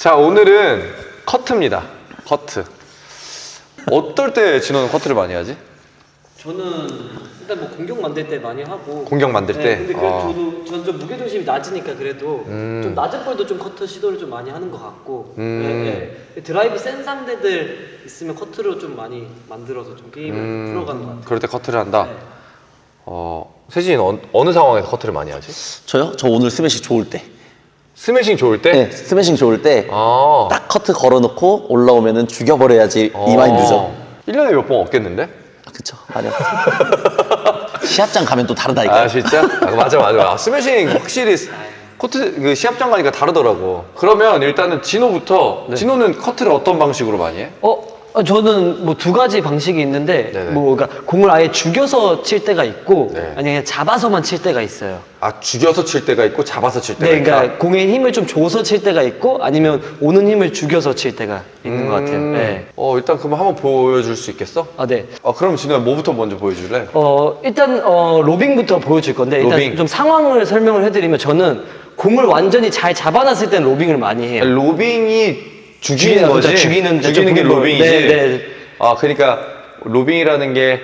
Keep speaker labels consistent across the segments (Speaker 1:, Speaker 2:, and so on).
Speaker 1: 자, 오늘은 커트입니다. 커트. 어떨 때 진호는 커트를 많이 하지?
Speaker 2: 저는 일단 뭐 공격 만들 때 많이 하고
Speaker 1: 공격 만들 때?
Speaker 2: 근데 저도 전 좀 무게중심이 낮으니까 그래도 좀 낮은 볼도 좀 커트 시도를 좀 많이 하는 것 같고 드라이브 센 상대들 있으면 커트로 좀 많이 만들어서 좀 게임을 풀어가는 것 같아요.
Speaker 1: 그럴 때 커트를 한다?
Speaker 2: 네.
Speaker 1: 세진이는 어느 상황에서 커트를 많이 하지?
Speaker 3: 저요? 저 오늘 스매싱 좋을 때.
Speaker 1: 스매싱 좋을 때?
Speaker 3: 네, 스매싱 좋을 때 딱
Speaker 1: 아.
Speaker 3: 커트 걸어놓고 올라오면은 죽여버려야지 이 마인드죠.
Speaker 1: 1년에 몇 번 없겠는데?
Speaker 3: 아, 그쵸. 많이 없어. 시합장 가면 또 다르다니까.
Speaker 1: 아, 진짜? 맞아. 스매싱 확실히 코트 그 시합장 가니까 다르더라고. 그러면 일단은 진호부터. 진호는 커트를 어떤 방식으로 많이 해?
Speaker 2: 저는 뭐 두 가지 방식이 있는데
Speaker 1: 네네.
Speaker 2: 뭐 그러니까 공을 아예 죽여서 칠 때가 있고
Speaker 1: 네.
Speaker 2: 아니면 그냥 잡아서만 칠 때가 있어요.
Speaker 1: 아, 죽여서 칠 때가 있고 잡아서 칠 때가
Speaker 2: 네, 그러니까
Speaker 1: 있다?
Speaker 2: 공에 힘을 좀 줘서 칠 때가 있고 아니면 오는 힘을 죽여서 칠 때가 있는 것 같아요. 네.
Speaker 1: 일단 그럼 한번 보여줄 수 있겠어?
Speaker 2: 아, 네.
Speaker 1: 그럼 진호야 뭐부터 먼저 보여줄래?
Speaker 2: 일단 로빙부터 보여줄 건데 일단
Speaker 1: 로빙.
Speaker 2: 좀 상황을 설명을 해드리면 저는 공을 완전히 잘 잡아놨을 때는 로빙을 많이 해요.
Speaker 1: 로빙이 죽이는 거지?
Speaker 2: 그렇죠. 죽이는
Speaker 1: 게 로빙이지?
Speaker 2: 네.
Speaker 1: 그러니까 로빙이라는 게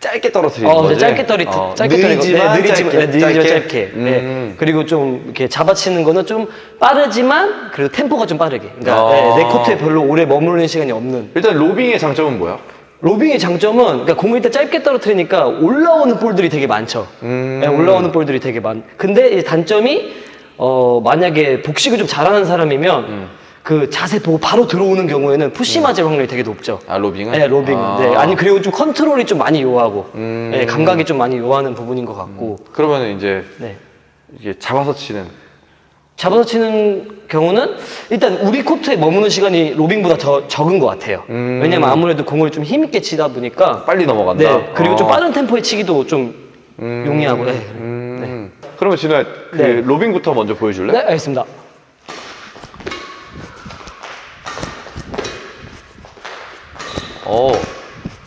Speaker 1: 짧게 떨어뜨리는 거지?
Speaker 2: 짧게
Speaker 1: 느리지만
Speaker 2: 짧게. 네. 그리고 좀 이렇게 잡아치는 거는 좀 빠르지만 그래도 템포가 좀 빠르게. 그러니까 내 코트에 별로 오래 머무르는 시간이 없는.
Speaker 1: 일단 로빙의 장점은 뭐야?
Speaker 2: 로빙의 장점은 그러니까 공을 일단 짧게 떨어뜨리니까 올라오는 볼들이 되게 많죠. 네, 올라오는 볼들이 되게 근데 이 단점이 만약에 복식을 좀 잘하는 사람이면 그 자세 보고 바로 들어오는 경우에는 푸시 맞을 확률이 되게 높죠.
Speaker 1: 아, 로빙은?
Speaker 2: 네, 로빙은. 네. 아니 그리고 좀 컨트롤이 좀 많이 요하고, 네, 감각이 좀 많이 요하는 부분인 것 같고.
Speaker 1: 그러면 이제
Speaker 2: 네.
Speaker 1: 이게 잡아서 치는
Speaker 2: 잡아서 치는 경우는 일단 우리 코트에 머무는 시간이 로빙보다 더 적은 것 같아요. 왜냐면 아무래도 공을 좀 힘있게 치다 보니까
Speaker 1: 빨리 넘어간다?
Speaker 2: 네. 그리고 좀 빠른 템포에 치기도 좀 용이하고. 네. 네.
Speaker 1: 그러면 진호야 그
Speaker 2: 네.
Speaker 1: 로빙부터 먼저 보여줄래?
Speaker 2: 네, 알겠습니다.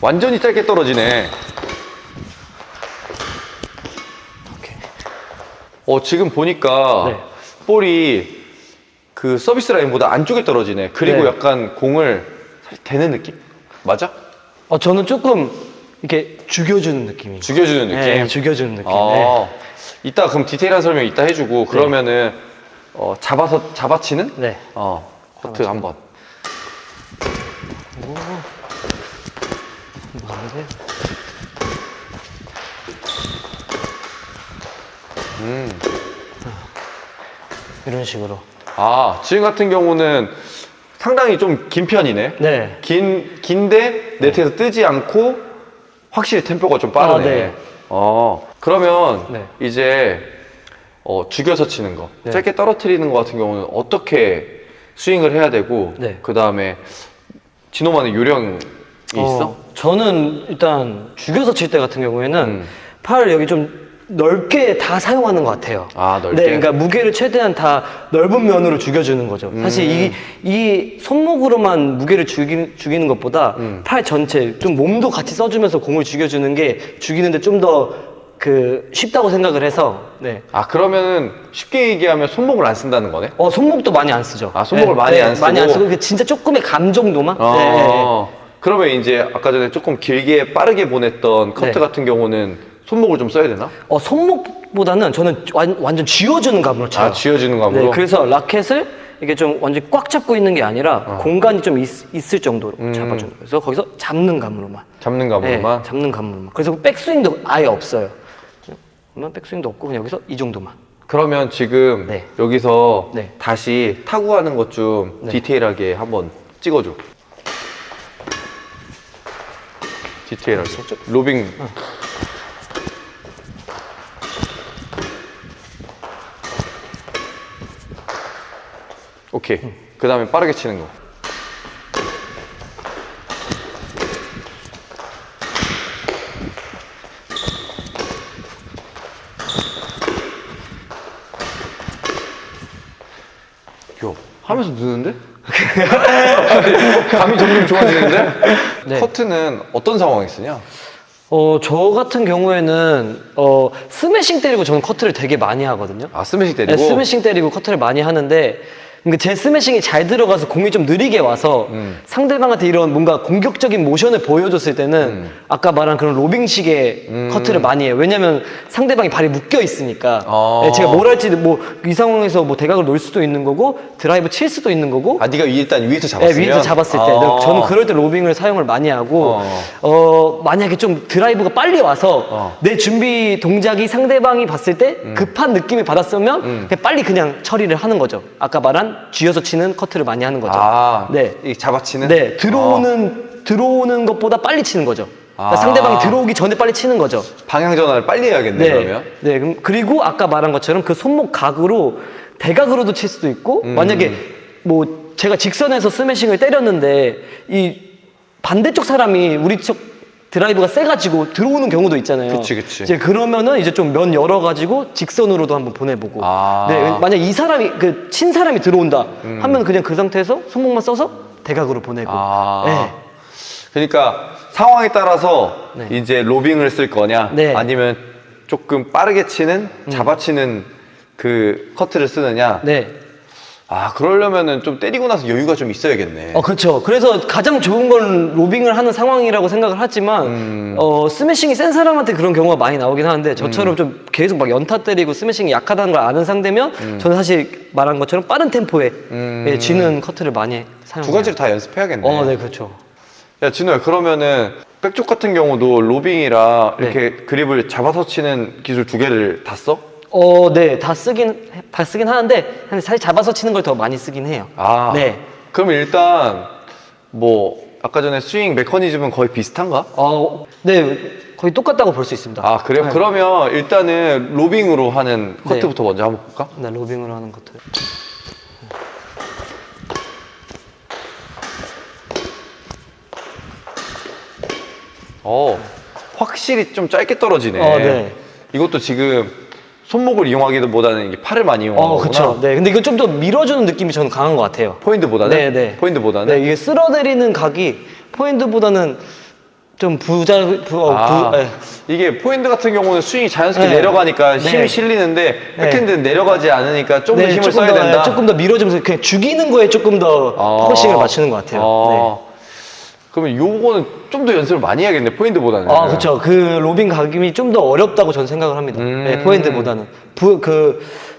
Speaker 1: 완전히 짧게 떨어지네. 지금 보니까
Speaker 2: 네.
Speaker 1: 볼이 그 서비스 라인보다 안쪽에 떨어지네. 그리고
Speaker 2: 네.
Speaker 1: 약간 공을 사실 대는 느낌? 맞아?
Speaker 2: 저는 조금 이렇게 죽여주는 느낌이에요.
Speaker 1: 죽여주는 느낌?
Speaker 2: 네, 죽여주는 느낌. 네.
Speaker 1: 이따 그럼 디테일한 설명 이따 해주고 그러면은 잡아치는?
Speaker 2: 네.
Speaker 1: 커트 한번.
Speaker 2: 이런 식으로.
Speaker 1: 지금 같은 경우는 상당히 좀 긴 편이네.
Speaker 2: 네.
Speaker 1: 긴데 네트에서 뜨지 않고 확실히 템포가 좀 빠르네.
Speaker 2: 네.
Speaker 1: 그러면
Speaker 2: 네.
Speaker 1: 이제 죽여서 치는 거,
Speaker 2: 네.
Speaker 1: 짧게 떨어뜨리는 거 같은 경우는 어떻게 스윙을 해야 되고,
Speaker 2: 네.
Speaker 1: 그 다음에 진호만의 요령이 있어?
Speaker 2: 저는 일단 죽여서 칠 때 같은 경우에는 팔을 여기 좀 넓게 다 사용하는 것 같아요.
Speaker 1: 넓게?
Speaker 2: 네, 그러니까 무게를 최대한 다 넓은 면으로 죽여주는 거죠. 사실 이 손목으로만 무게를 죽이는 것보다 팔 전체 좀 몸도 같이 써주면서 공을 죽여주는 게 죽이는데 좀 더 쉽다고 생각을 해서. 네.
Speaker 1: 그러면은 쉽게 얘기하면 손목을 안 쓴다는 거네?
Speaker 2: 손목도 많이 안 쓰죠.
Speaker 1: 손목을 많이 안 쓰고?
Speaker 2: 많이 안 쓰고 진짜 조금의 감 정도만. 네.
Speaker 1: 그러면 이제 아까 전에 조금 길게 빠르게 보냈던 커트
Speaker 2: 네.
Speaker 1: 같은 경우는 손목을 좀 써야 되나?
Speaker 2: 손목보다는 저는 완전 쥐어주는 감으로 쳐요.
Speaker 1: 쥐어주는 감으로?
Speaker 2: 네, 그래서 라켓을 이게 좀 완전 꽉 잡고 있는 게 아니라 공간이 좀 있을 정도로 잡아주는 거예요. 그래서 거기서 잡는 감으로만.
Speaker 1: 잡는 감으로만?
Speaker 2: 네, 잡는 감으로만. 그래서 백스윙도 아예 없어요. 그러면 백스윙도 없고 그냥 여기서 이 정도만.
Speaker 1: 그러면 지금
Speaker 2: 네.
Speaker 1: 여기서
Speaker 2: 네.
Speaker 1: 다시 타구하는 것 좀
Speaker 2: 네.
Speaker 1: 디테일하게 한번 찍어줘. 디테일하게. 로빙. 오케이. 그 다음에 빠르게 치는 거. 하면서 느는데? 감이 점점 좋아지는데?
Speaker 2: 네.
Speaker 1: 커트는 어떤 상황이 쓰냐?
Speaker 2: 저 같은 경우에는 스매싱 때리고 저는 커트를 되게 많이 하거든요.
Speaker 1: 스매싱 때리고?
Speaker 2: 네, 스매싱 때리고 커트를 많이 하는데 그러니까 제 스매싱이 잘 들어가서 공이 좀 느리게 와서 상대방한테 이런 뭔가 공격적인 모션을 보여줬을 때는 아까 말한 그런 로빙식의 커트를 많이 해요. 왜냐면 상대방이 발이 묶여 있으니까. 네, 제가 뭘 할지 뭐 이 상황에서 뭐 대각을 놓을 수도 있는 거고 드라이브 칠 수도 있는 거고.
Speaker 1: 아, 네가 일단 위에서 잡았으면?
Speaker 2: 네, 위에서 잡았을 때. 저는 그럴 때 로빙을 사용을 많이 하고, 만약에 좀 드라이브가 빨리 와서 내 준비 동작이 상대방이 봤을 때 급한 느낌을 받았으면 그냥 빨리 그냥 처리를 하는 거죠. 아까 말한 쥐어서 치는 커트를 많이 하는 거죠.
Speaker 1: 아,
Speaker 2: 네.
Speaker 1: 이 잡아치는?
Speaker 2: 네, 들어오는 것보다 빨리 치는 거죠. 그러니까 상대방이 들어오기 전에 빨리 치는 거죠.
Speaker 1: 방향 전환을 빨리 해야겠네, 그러면.
Speaker 2: 네, 그리고 아까 말한 것처럼 그 손목 각으로 대각으로도 칠 수도 있고, 만약에 뭐 제가 직선에서 스매싱을 때렸는데 이 반대쪽 사람이 우리 쪽 드라이브가 세가지고 들어오는 경우도 있잖아요.
Speaker 1: 그치.
Speaker 2: 이제 그러면은 이제 좀 면 열어가지고 직선으로도 한번 보내보고. 네, 만약 이 사람이 그 친 사람이 들어온다 하면 그냥 그 상태에서 손목만 써서 대각으로 보내고. 네.
Speaker 1: 그러니까 상황에 따라서
Speaker 2: 네.
Speaker 1: 이제 로빙을 쓸 거냐,
Speaker 2: 네.
Speaker 1: 아니면 조금 빠르게 치는, 잡아치는 그 커트를 쓰느냐.
Speaker 2: 네.
Speaker 1: 아, 그러려면은 좀 때리고 나서 여유가 좀 있어야겠네.
Speaker 2: 그렇죠. 그래서 가장 좋은 건 로빙을 하는 상황이라고 생각을 하지만, 스매싱이 센 사람한테 그런 경우가 많이 나오긴 하는데, 저처럼 좀 계속 막 연타 때리고 스매싱이 약하다는 걸 아는 상대면, 저는 사실 말한 것처럼 빠른 템포에 예, 쥐는 커트를 많이 사용해요.
Speaker 1: 두 가지를 다 연습해야겠네.
Speaker 2: 네, 그렇죠.
Speaker 1: 야, 진호야, 그러면은 백쪽 같은 경우도 로빙이랑
Speaker 2: 네.
Speaker 1: 이렇게 그립을 잡아서 치는 기술 두 개를 다 써?
Speaker 2: 네, 다 쓰긴 하는데, 사실 잡아서 치는 걸 더 많이 쓰긴 해요.
Speaker 1: 아,
Speaker 2: 네.
Speaker 1: 그럼 일단 뭐 아까 전에 스윙 메커니즘은 거의 비슷한가?
Speaker 2: 네, 거의 똑같다고 볼 수 있습니다.
Speaker 1: 아, 그래요?
Speaker 2: 네.
Speaker 1: 그러면 일단은 로빙으로 하는 커트부터 먼저 한번 볼까?
Speaker 2: 네, 로빙으로 하는 것들.
Speaker 1: 확실히 좀 짧게 떨어지네.
Speaker 2: 네.
Speaker 1: 이것도 지금 손목을 이용하기보다는 이게 팔을 많이 이용하는 거구나.
Speaker 2: 그렇죠. 네, 근데 이건 좀 더 밀어주는 느낌이 저는 강한 것 같아요.
Speaker 1: 포인트보다는?
Speaker 2: 네, 네.
Speaker 1: 포인트보다는?
Speaker 2: 네, 이게 쓸어내리는 각이 포인트보다는 좀 네.
Speaker 1: 이게 포인트 같은 경우는 스윙이 자연스럽게
Speaker 2: 네.
Speaker 1: 내려가니까 힘이
Speaker 2: 네.
Speaker 1: 실리는데
Speaker 2: 네.
Speaker 1: 백핸드는 내려가지 않으니까 좀 더 힘을
Speaker 2: 조금
Speaker 1: 써야
Speaker 2: 더,
Speaker 1: 된다.
Speaker 2: 조금 더 밀어주면서 그냥 죽이는 거에 조금 더 포커싱을 맞추는 것 같아요.
Speaker 1: 그러면 요거는 좀 더 연습을 많이 해야겠네, 포인트보다는.
Speaker 2: 그렇죠. 그 로빙 각임이 좀 더 어렵다고 저는 생각을 합니다. 네, 포인트보다는.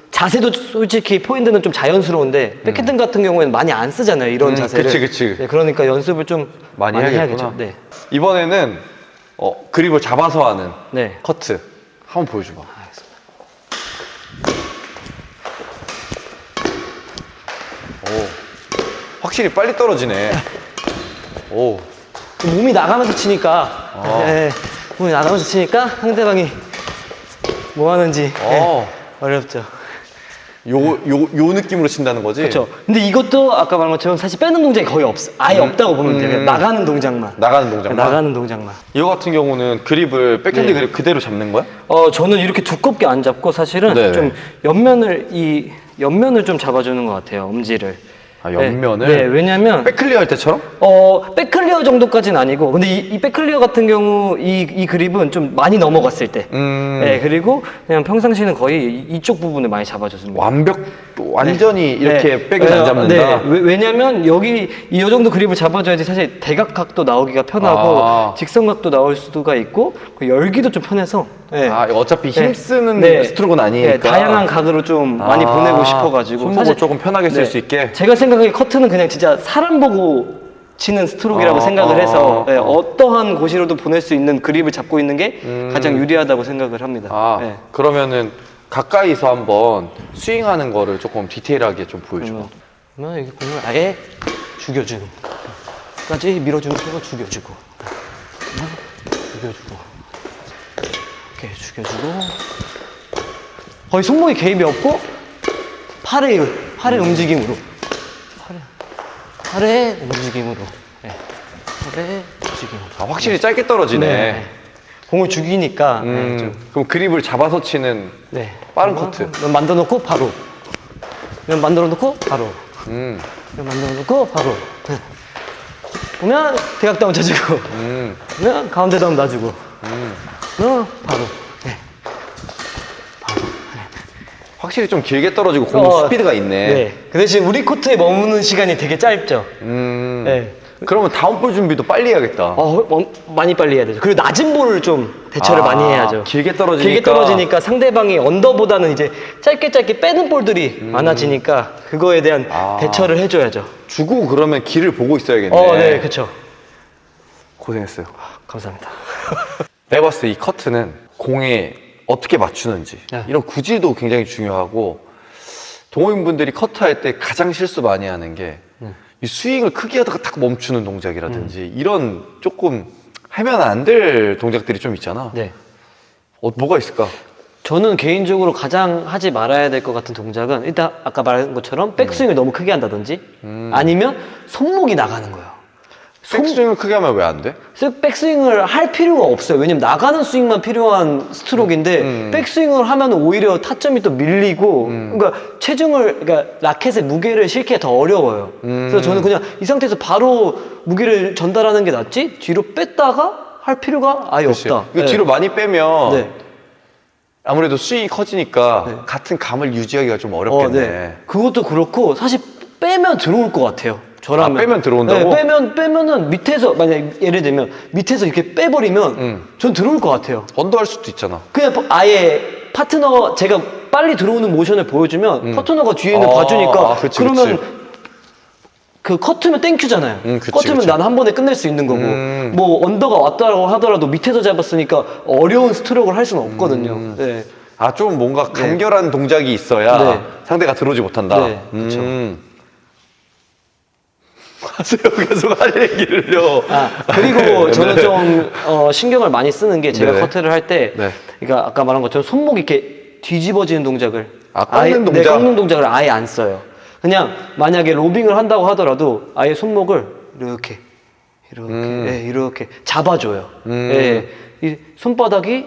Speaker 2: 자세도 솔직히 포인트는 좀 자연스러운데 백핸드 같은 경우에는 많이 안 쓰잖아요, 이런 자세를.
Speaker 1: 그치.
Speaker 2: 네, 그러니까 연습을 좀
Speaker 1: 많이 해야겠구나.
Speaker 2: 네.
Speaker 1: 이번에는 그립을 잡아서 하는
Speaker 2: 네.
Speaker 1: 커트 한번 보여줘봐. 확실히 빨리 떨어지네. 오.
Speaker 2: 몸이 나가면서 치니까 몸이 나가면서 치니까 상대방이 뭐 하는지 어렵죠.
Speaker 1: 요 느낌으로 친다는 거지?
Speaker 2: 그렇죠. 근데 이것도 아까 말한 것처럼 사실 빼는 동작이 거의 아예 없다고 보면 돼요. 그냥 나가는 동작만.
Speaker 1: 나가는 동작만?
Speaker 2: 나가는 동작만.
Speaker 1: 이거 같은 경우는 그립을 백핸드 그립 그대로 잡는 거야?
Speaker 2: 저는 이렇게 두껍게 안 잡고 사실은
Speaker 1: 네네.
Speaker 2: 좀 옆면을 좀 잡아주는 것 같아요. 엄지를.
Speaker 1: 아, 옆면을?
Speaker 2: 네, 왜냐면
Speaker 1: 백클리어 할 때처럼?
Speaker 2: 백클리어 정도까지는 아니고, 근데 이 백클리어 같은 경우 이 그립은 좀 많이 넘어갔을 때. 네, 그리고 그냥 평상시는 거의 이쪽 부분을 많이 잡아줬습니다.
Speaker 1: 완전히 이렇게 백을 안 잡는다?
Speaker 2: 네, 왜냐면 여기 이 정도 그립을 잡아줘야지 사실 대각각도 나오기가 편하고 직선각도 나올 수가 있고 열기도 좀 편해서. 네.
Speaker 1: 어차피 힘쓰는 스트로크는 아니니까.
Speaker 2: 네, 다양한 각으로 좀 많이 보내고 싶어가지고.
Speaker 1: 손목을
Speaker 2: 사실
Speaker 1: 조금 편하게 쓸 수 있게?
Speaker 2: 제가 생각하기에 커트는 그냥 진짜 사람 보고 치는 스트로크라고 생각을 해서 어떠한 곳으로도 보낼 수 있는 그립을 잡고 있는 게 가장 유리하다고 생각을 합니다. 네.
Speaker 1: 그러면은 가까이서 한번 스윙하는 거를 조금 디테일하게 좀 보여줘.
Speaker 2: 그러면 이게 공을 아예 죽여주는 까지 밀어주는 거 죽여주고 이렇게 죽여주고 거의 손목에 개입이 없고 팔의 움직임으로 팔의 움직임으로 네. 팔의 움직임으로
Speaker 1: 확실히 짧게 떨어지네.
Speaker 2: 네. 공을 죽이니까 좀.
Speaker 1: 그럼 그립을 잡아서 치는
Speaker 2: 네.
Speaker 1: 빠른 커트.
Speaker 2: 만들어 놓고 바로 만들어 놓고 바로 만들어 놓고 바로 보면 대각 다운 쳐주고 보면 가운데 다운 놔주고 바로
Speaker 1: 확실히 좀 길게 떨어지고 공 스피드가 있네.
Speaker 2: 네. 그 대신 우리 코트에 머무는 시간이 되게 짧죠. 네.
Speaker 1: 그러면 다음 볼 준비도 빨리 해야겠다.
Speaker 2: 많이 빨리 해야 되죠. 그리고 낮은 볼을 좀 대처를 많이 해야죠.
Speaker 1: 길게 떨어지니까.
Speaker 2: 길게 떨어지니까 상대방이 언더보다는 이제 짧게 빼는 볼들이 많아지니까 그거에 대한 대처를 해줘야죠.
Speaker 1: 주고 그러면 길을 보고 있어야겠네.
Speaker 2: 네, 그렇죠.
Speaker 1: 고생했어요.
Speaker 2: 감사합니다.
Speaker 1: 내가 봤을 때 이 커트는 공에 어떻게 맞추는지
Speaker 2: 네.
Speaker 1: 이런 구질도 굉장히 중요하고 동호인분들이 커트할 때 가장 실수 많이 하는 게 이 스윙을 크게 하다가 딱 멈추는 동작이라든지 이런 조금 하면 안 될 동작들이 좀 있잖아.
Speaker 2: 네.
Speaker 1: 뭐가 있을까?
Speaker 2: 저는 개인적으로 가장 하지 말아야 될 것 같은 동작은 일단 아까 말한 것처럼 백스윙을 너무 크게 한다든지 아니면 손목이 나가는 거예요.
Speaker 1: 백스윙을 크게 하면 왜 안 돼?
Speaker 2: 백스윙을 할 필요가 없어요. 왜냐면 나가는 스윙만 필요한 스트로크인데 백스윙을 하면 오히려 타점이 또 밀리고 그러니까 그러니까 라켓의 무게를 실기가 더 어려워요. 그래서 저는 그냥 이 상태에서 바로 무게를 전달하는 게 낫지 뒤로 뺐다가 할 필요가 아예
Speaker 1: 그치?
Speaker 2: 없다.
Speaker 1: 이거 뒤로 많이 빼면
Speaker 2: 네.
Speaker 1: 아무래도 스윙이 커지니까 같은 감을 유지하기가 좀 어렵겠네.
Speaker 2: 그것도 그렇고 사실 빼면 들어올 것 같아요. 저라면.
Speaker 1: 빼면 들어온다고?
Speaker 2: 네, 빼면은 밑에서 만약 예를 들면 밑에서 이렇게 빼버리면 전 들어올 것 같아요.
Speaker 1: 언더 할 수도 있잖아.
Speaker 2: 그냥 아예 파트너 제가 빨리 들어오는 모션을 보여주면 파트너가 뒤에 있는 봐주니까
Speaker 1: 그치,
Speaker 2: 그러면
Speaker 1: 그치.
Speaker 2: 그 커트면 땡큐잖아요.
Speaker 1: 그치,
Speaker 2: 커트면
Speaker 1: 그치.
Speaker 2: 난 한 번에 끝낼 수 있는 거고 뭐 언더가 왔다고 하더라도 밑에서 잡았으니까 어려운 스트로크를 할 수는 없거든요. 네.
Speaker 1: 좀 뭔가 간결한 동작이 있어야
Speaker 2: 네.
Speaker 1: 상대가 들어오지 못한다.
Speaker 2: 네, 그쵸.
Speaker 1: 하세요. 계속 할 얘기를요.
Speaker 2: 그리고 저는 좀 신경을 많이 쓰는 게 제가
Speaker 1: 네.
Speaker 2: 커트를 할 때
Speaker 1: 네.
Speaker 2: 그러니까 아까 말한 것처럼 손목이 이렇게 뒤집어지는 동작을
Speaker 1: 꺾는 동작?
Speaker 2: 네, 꺾는 동작을 아예 안 써요. 그냥 만약에 로빙을 한다고 하더라도 아예 손목을 이렇게 네, 이렇게 잡아줘요. 네, 이 손바닥이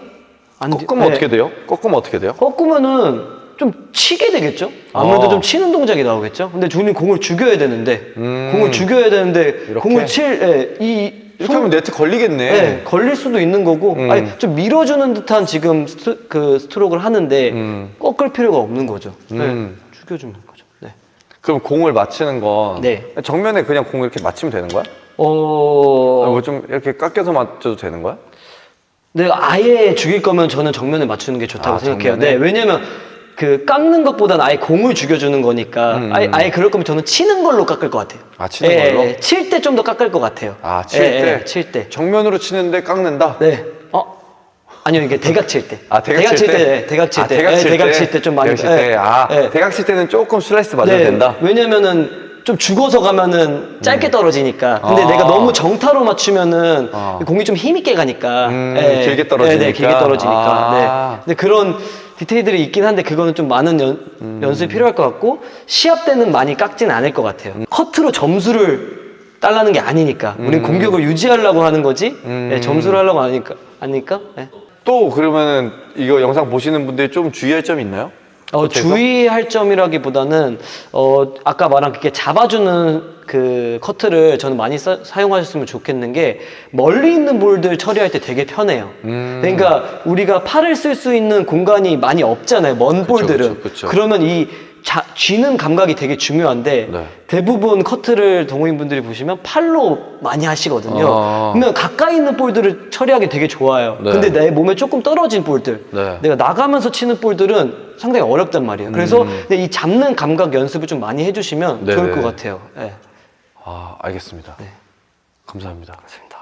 Speaker 2: 안
Speaker 1: 꺾으면 어떻게 돼요? 꺾으면 어떻게 돼요?
Speaker 2: 꺾으면은 좀 치게 되겠죠? 아무래도 좀 치는 동작이 나오겠죠? 근데 우리는 공을 죽여야 되는데 공을 죽여야 되는데
Speaker 1: 이렇게?
Speaker 2: 공을
Speaker 1: 이렇게 하면 네트 걸리겠네.
Speaker 2: 네, 걸릴 수도 있는 거고 아니 좀 밀어주는 듯한 지금 스트로크를 하는데 꺾을 필요가 없는 거죠. 네, 죽여주는 거죠. 네.
Speaker 1: 그럼 공을 맞히는 건
Speaker 2: 네.
Speaker 1: 정면에 그냥 공을 이렇게 맞히면 되는 거야? 뭐 좀 이렇게 깎여서 맞춰도 되는 거야?
Speaker 2: 네, 아예 죽일 거면 저는 정면에 맞추는 게 좋다고 생각해요.
Speaker 1: 정면에?
Speaker 2: 네, 왜냐면 그 깎는 것보다는 아예 공을 죽여주는 거니까 아예 그럴 거면 저는 치는 걸로 깎을 것 같아요.
Speaker 1: 치는 걸로?
Speaker 2: 칠 때 좀 더 깎을 것 같아요.
Speaker 1: 칠 때?
Speaker 2: 칠 때.
Speaker 1: 정면으로 치는데 깎는다?
Speaker 2: 네. 아니요, 이게 대각 칠 때.
Speaker 1: 대각 칠 때?
Speaker 2: 네, 대각 칠 때.
Speaker 1: 대각 칠 때?
Speaker 2: 대각 칠 때 좀 많이.
Speaker 1: 대각 칠 때.
Speaker 2: 네.
Speaker 1: 대각 칠 때는 조금 슬라이스 맞아도
Speaker 2: 네,
Speaker 1: 된다?
Speaker 2: 왜냐면은 좀 죽어서 가면은 짧게 떨어지니까. 근데 내가 너무 정타로 맞추면은 공이 좀 힘있게 가니까.
Speaker 1: 길게 떨어지니까?
Speaker 2: 네, 길게 떨어지니까. 네. 근데 그런 디테일들이 있긴 한데 그거는 좀 많은 연습이 필요할 것 같고 시합 때는 많이 깎진 않을 것 같아요. 커트로 점수를 달라는 게 아니니까. 우린 공격을 유지하려고 하는 거지. 네, 점수를 하려고 아니니까. 네.
Speaker 1: 또 그러면은 이거 영상 보시는 분들이 좀 주의할 점이 있나요?
Speaker 2: 주의할 점이라기보다는 아까 말한 그게 잡아주는 그 커트를 저는 많이 사용하셨으면 좋겠는 게 멀리 있는 볼들 처리할 때 되게 편해요. 그러니까 우리가 팔을 쓸 수 있는 공간이 많이 없잖아요. 먼 볼들은.
Speaker 1: 그쵸.
Speaker 2: 그러면 이 쥐는 감각이 되게 중요한데
Speaker 1: 네.
Speaker 2: 대부분 커트를 동호인분들이 보시면 팔로 많이 하시거든요. 그러면 가까이 있는 볼들을 처리하기 되게 좋아요.
Speaker 1: 네.
Speaker 2: 근데 내 몸에 조금 떨어진 볼들,
Speaker 1: 네.
Speaker 2: 내가 나가면서 치는 볼들은 상당히 어렵단 말이에요. 그래서 이 잡는 감각 연습을 좀 많이 해주시면
Speaker 1: 네네.
Speaker 2: 좋을 것 같아요. 네.
Speaker 1: 알겠습니다. 감사합니다.
Speaker 2: 그렇습니다.